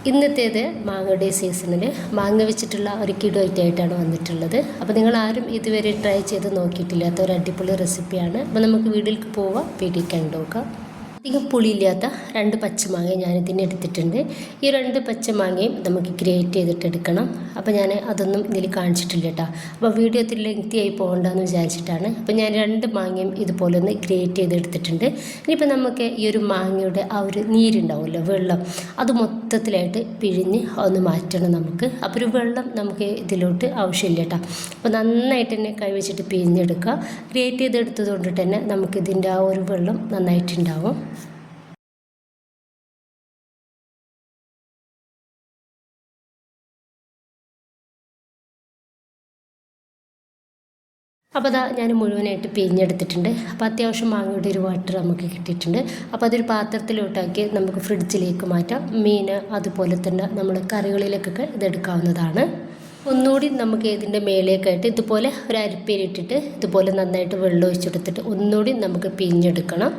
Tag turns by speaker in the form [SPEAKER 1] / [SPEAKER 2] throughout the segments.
[SPEAKER 1] ഇന്നത്തേത് മാങ്ങയുടെ സീസണിൽ മാങ്ങ വെച്ചിട്ടുള്ള ഒരു കിടു ഐറ്റമായിട്ടാണ് വന്നിട്ടുള്ളത്. അപ്പോൾ നിങ്ങൾ ആരും ഇതുവരെ ട്രൈ ചെയ്ത് നോക്കിയിട്ടില്ലാത്ത ഒരു അടിപൊളി റെസിപ്പിയാണ്. അപ്പോൾ നമുക്ക് വീട്ടിലേക്ക് പോവാം, വീട്ടിൽ കണ്ടുനോക്കാം. അധികം പുളിയില്ലാത്ത 2 പച്ചമാങ്ങ ഞാനിതിന് എടുത്തിട്ടുണ്ട്. ഈ 2 പച്ചമാങ്ങയും നമുക്ക് ഗ്രേറ്റ് ചെയ്തിട്ടെടുക്കണം. അപ്പോൾ ഞാൻ അതൊന്നും ഇതിൽ കാണിച്ചിട്ടില്ല കേട്ടോ. അപ്പോൾ വീഡിയോ ഒത്തിരി ലെങ്തി ആയി പോകണ്ടെന്ന് വിചാരിച്ചിട്ടാണ്. അപ്പോൾ ഞാൻ 2 മാങ്ങയും ഇതുപോലെ ഒന്ന് ഗ്രേറ്റ് ചെയ്തെടുത്തിട്ടുണ്ട്. ഇനിയിപ്പോൾ നമുക്ക് ഈ ഒരു മാങ്ങയുടെ ആ ഒരു നീരുണ്ടാവുമല്ലോ, വെള്ളം, അത് മൊത്തത്തിലായിട്ട് പിഴിഞ്ഞ് ഒന്ന് മാറ്റണം നമുക്ക്. അപ്പോൾ ഒരു വെള്ളം നമുക്ക് ഇതിലോട്ട് ആവശ്യമില്ല കേട്ടോ. അപ്പോൾ നന്നായിട്ട് തന്നെ കൈ വെച്ചിട്ട് പിഴിഞ്ഞെടുക്കുക. ഗ്രേറ്റ് ചെയ്തെടുത്തത് കൊണ്ടിട്ട് തന്നെ നമുക്കിതിൻ്റെ ആ ഒരു വെള്ളം നന്നായിട്ടുണ്ടാവും. അപ്പോൾ അതാ ഞാൻ മുഴുവനായിട്ട് പിഴിഞ്ഞെടുത്തിട്ടുണ്ട്. അപ്പോൾ അത്യാവശ്യം മാങ്ങയുടെ ഒരു വാട്ടർ നമുക്ക് കിട്ടിയിട്ടുണ്ട്. അപ്പോൾ അതൊരു പാത്രത്തിലോട്ടാക്കി നമുക്ക് ഫ്രിഡ്ജിലേക്ക് മാറ്റാം. മീൻ അതുപോലെ തന്നെ നമ്മൾ കറികളിലേക്കൊക്കെ ഇതെടുക്കാവുന്നതാണ്. ഒന്നുകൂടി നമുക്ക് ഇതിൻ്റെ മേലേക്കായിട്ട് ഇതുപോലെ ഒരു അരിപ്പയിലിട്ടിട്ട് ഇതുപോലെ നന്നായിട്ട് വെള്ളം ഒഴിച്ചെടുത്തിട്ട് ഒന്നുകൂടി നമുക്ക് പിഴിഞ്ഞെടുക്കണം.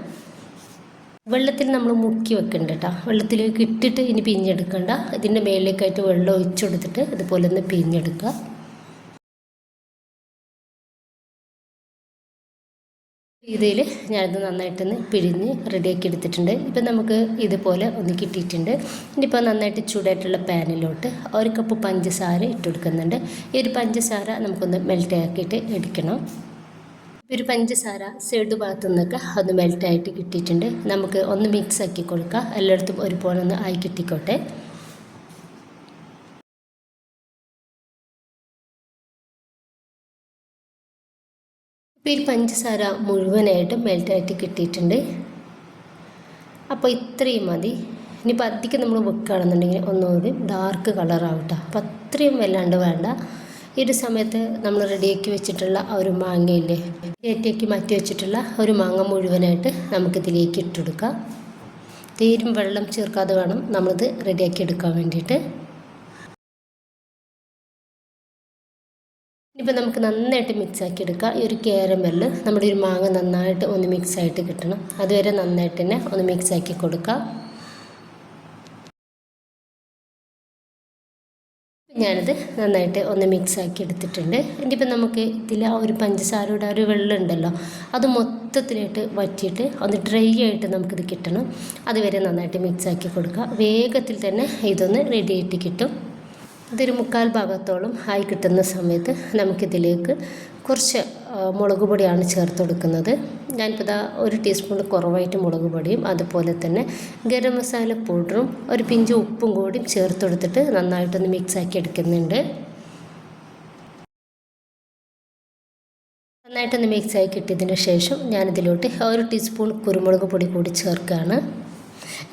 [SPEAKER 1] വെള്ളത്തിൽ നമ്മൾ മുക്കി വെക്കണ്ട കേട്ടോ. വെള്ളത്തിലേക്ക് ഇട്ടിട്ട് ഇനി പിഴിഞ്ഞെടുക്കണ്ട. ഇതിൻ്റെ മേലേക്കായിട്ട് വെള്ളം ഒഴിച്ചെടുത്തിട്ട് ഇതുപോലെ ഒന്ന് പിഴിഞ്ഞെടുക്കുക. ഇതിൽ ഞാനിത് നന്നായിട്ടൊന്ന് പിഴിഞ്ഞ് റെഡിയാക്കി എടുത്തിട്ടുണ്ട്. ഇപ്പം നമുക്ക് ഇതുപോലെ ഒന്ന് കിട്ടിയിട്ടുണ്ട്. ഇനിയിപ്പോൾ നന്നായിട്ട് ചൂടായിട്ടുള്ള പാനിലോട്ട് 1 കപ്പ് പഞ്ചസാര ഇട്ട് കൊടുക്കുന്നുണ്ട്. ഈ ഒരു പഞ്ചസാര നമുക്കൊന്ന് മെൽറ്റാക്കിയിട്ട് എടുക്കണം. ഒരു പഞ്ചസാര സൈഡ് ഭാഗത്തു നിന്നൊക്കെ ഒന്ന് മെൽറ്റായിട്ട് കിട്ടിയിട്ടുണ്ട്. നമുക്ക് ഒന്ന് മിക്സ് ആക്കി കൊടുക്കുക. എല്ലായിടത്തും ഒരുപോലെ ഒന്ന് ആയി കിട്ടിക്കോട്ടെ. ഇപ്പോൾ ഈ പഞ്ചസാര മുഴുവനായിട്ട് മെൽറ്റായിട്ട് കിട്ടിയിട്ടുണ്ട്. അപ്പോൾ ഇത്രയും മതി. ഇനിയിപ്പോൾ അധികം നമ്മൾ വെക്കുകയാണെന്നുണ്ടെങ്കിൽ ഒന്നുകൂടി ഡാർക്ക് കളറാവട്ടെ. അപ്പോൾ അത്രയും വല്ലാണ്ട് വേണ്ട. ഈ ഒരു സമയത്ത് നമ്മൾ റെഡിയാക്കി വെച്ചിട്ടുള്ള ആ ഒരു മാങ്ങയില്ലേ, റെഡിയാക്കി മാറ്റി വെച്ചിട്ടുള്ള ഒരു മാങ്ങ മുഴുവനായിട്ട് നമുക്കിതിലേക്ക് ഇട്ടുകൊടുക്കാം. തീരും വെള്ളം ചേർക്കാതെ വേണം നമ്മളിത് റെഡിയാക്കി എടുക്കാൻ വേണ്ടിയിട്ട്. ഇപ്പോൾ നമുക്ക് നന്നായിട്ട് മിക്സാക്കി എടുക്കാം. ഈ ഒരു കാരമൽ നമ്മുടെ ഒരു മാങ്ങ നന്നായിട്ട് ഒന്ന് മിക്സായിട്ട് കിട്ടണം. അതുവരെ നന്നായിട്ട് തന്നെ ഒന്ന് മിക്സാക്കി കൊടുക്കാം. ഞാനിത് നന്നായിട്ട് ഒന്ന് മിക്സാക്കി എടുത്തിട്ടുണ്ട്. ഇനിയിപ്പോൾ നമുക്ക് ഇതിൽ ആ ഒരു പഞ്ചസാരയുടെ ആ ഒരു വെള്ളം ഉണ്ടല്ലോ, അത് മൊത്തത്തിലായിട്ട് വറ്റിയിട്ട് ഒന്ന് ഡ്രൈ ആയിട്ട് നമുക്കിത് കിട്ടണം. അതുവരെ നന്നായിട്ട് മിക്സാക്കി കൊടുക്കുക. വേഗത്തിൽ തന്നെ ഇതൊന്ന് റെഡി ആയിട്ട് കിട്ടും. ഇതൊരു 1/4 ഭാഗത്തോളം ആയി കിട്ടുന്ന സമയത്ത് നമുക്കിതിലേക്ക് കുറച്ച് മുളക് പൊടിയാണ് ചേർത്ത് കൊടുക്കുന്നത്. ഞാനിപ്പോൾ ഇതാ 1 ടീസ്പൂൺ കുറവായിട്ട് മുളക് പൊടിയും അതുപോലെ തന്നെ ഗരം മസാല പൗഡറും ഒരു പിഞ്ച് ഉപ്പും കൂടി ചേർത്ത് കൊടുത്തിട്ട് നന്നായിട്ടൊന്ന് മിക്സാക്കി എടുക്കുന്നുണ്ട്. നന്നായിട്ടൊന്ന് മിക്സാക്കി കിട്ടിയതിന് ശേഷം ഞാനിതിലോട്ട് 1 ടീസ്പൂൺ കുരുമുളക് പൊടി കൂടി ചേർക്കുകയാണ്.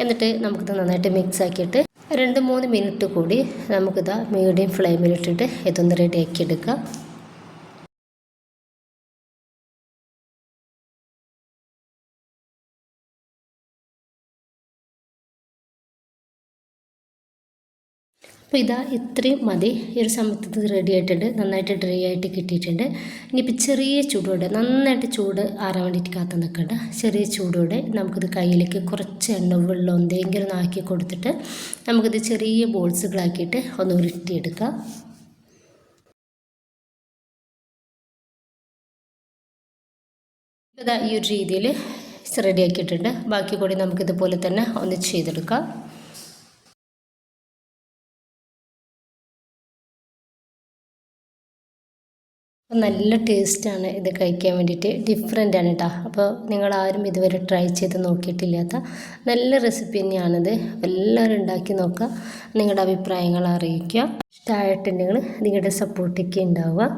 [SPEAKER 1] എന്നിട്ട് നമുക്കിത് നന്നായിട്ട് മിക്സാക്കിയിട്ട് 2-3 മിനിറ്റ് കൂടി നമുക്കിതാ മീഡിയം ഫ്ലെയിമിലിട്ടിട്ട് ഇതൊന്ന് റെഡിയാക്കി എടുക്കാം. അപ്പോൾ ഇതാ ഇത്രയും മതി. ഈ ഒരു സമയത്ത് ഇത് റെഡി ആയിട്ടുണ്ട്. നന്നായിട്ട് ഡ്രൈ ആയിട്ട് കിട്ടിയിട്ടുണ്ട്. ഇനിയിപ്പോൾ ചെറിയ ചൂടോടെ, നന്നായിട്ട് ചൂട് ആറാൻ വേണ്ടിയിട്ട് കാത്തു നിൽക്കണ്ട. ചെറിയ ചൂടോടെ നമുക്കിത് കയ്യിലേക്ക് കുറച്ച് എണ്ണ വെള്ളം എന്തെങ്കിലും ഒന്ന് ആക്കി കൊടുത്തിട്ട് നമുക്കിത് ചെറിയ ബോൾസുകളാക്കിയിട്ട് ഒന്ന് ഉരുട്ടിയെടുക്കാം. ഇതാ ഈ ഒരു രീതിയിൽ റെഡിയാക്കിയിട്ടുണ്ട്. ബാക്കി കൂടി നമുക്കിതുപോലെ തന്നെ ഒന്ന് ചെയ്തെടുക്കാം. നല്ല ടേസ്റ്റാണ് ഇത് കഴിക്കാൻ വേണ്ടിയിട്ട്. ഡിഫറെൻ്റാണ് കേട്ടോ. അപ്പോൾ നിങ്ങളാരും ഇതുവരെ ട്രൈ ചെയ്ത് നോക്കിയിട്ടില്ലാത്ത നല്ല റെസിപ്പി തന്നെയാണിത്. എല്ലാവരും ഉണ്ടാക്കി നോക്കുക. നിങ്ങളുടെ അഭിപ്രായങ്ങൾ അറിയിക്കുക. ഇഷ്ടമായിട്ടുണ്ടെങ്കിൽ നിങ്ങളുടെ സപ്പോർട്ടൊക്കെ ഉണ്ടാവുക.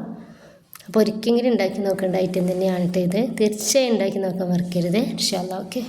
[SPEAKER 1] അപ്പോൾ ഒരിക്കലെങ്കിലും ഉണ്ടാക്കി നോക്കേണ്ട ഐറ്റം തന്നെയാണ് കേട്ടോ ഇത്. തീർച്ചയായും ഉണ്ടാക്കി നോക്കാൻ മറക്കരുത്. ഇൻഷാ അല്ലാഹ്. ഓക്കെ.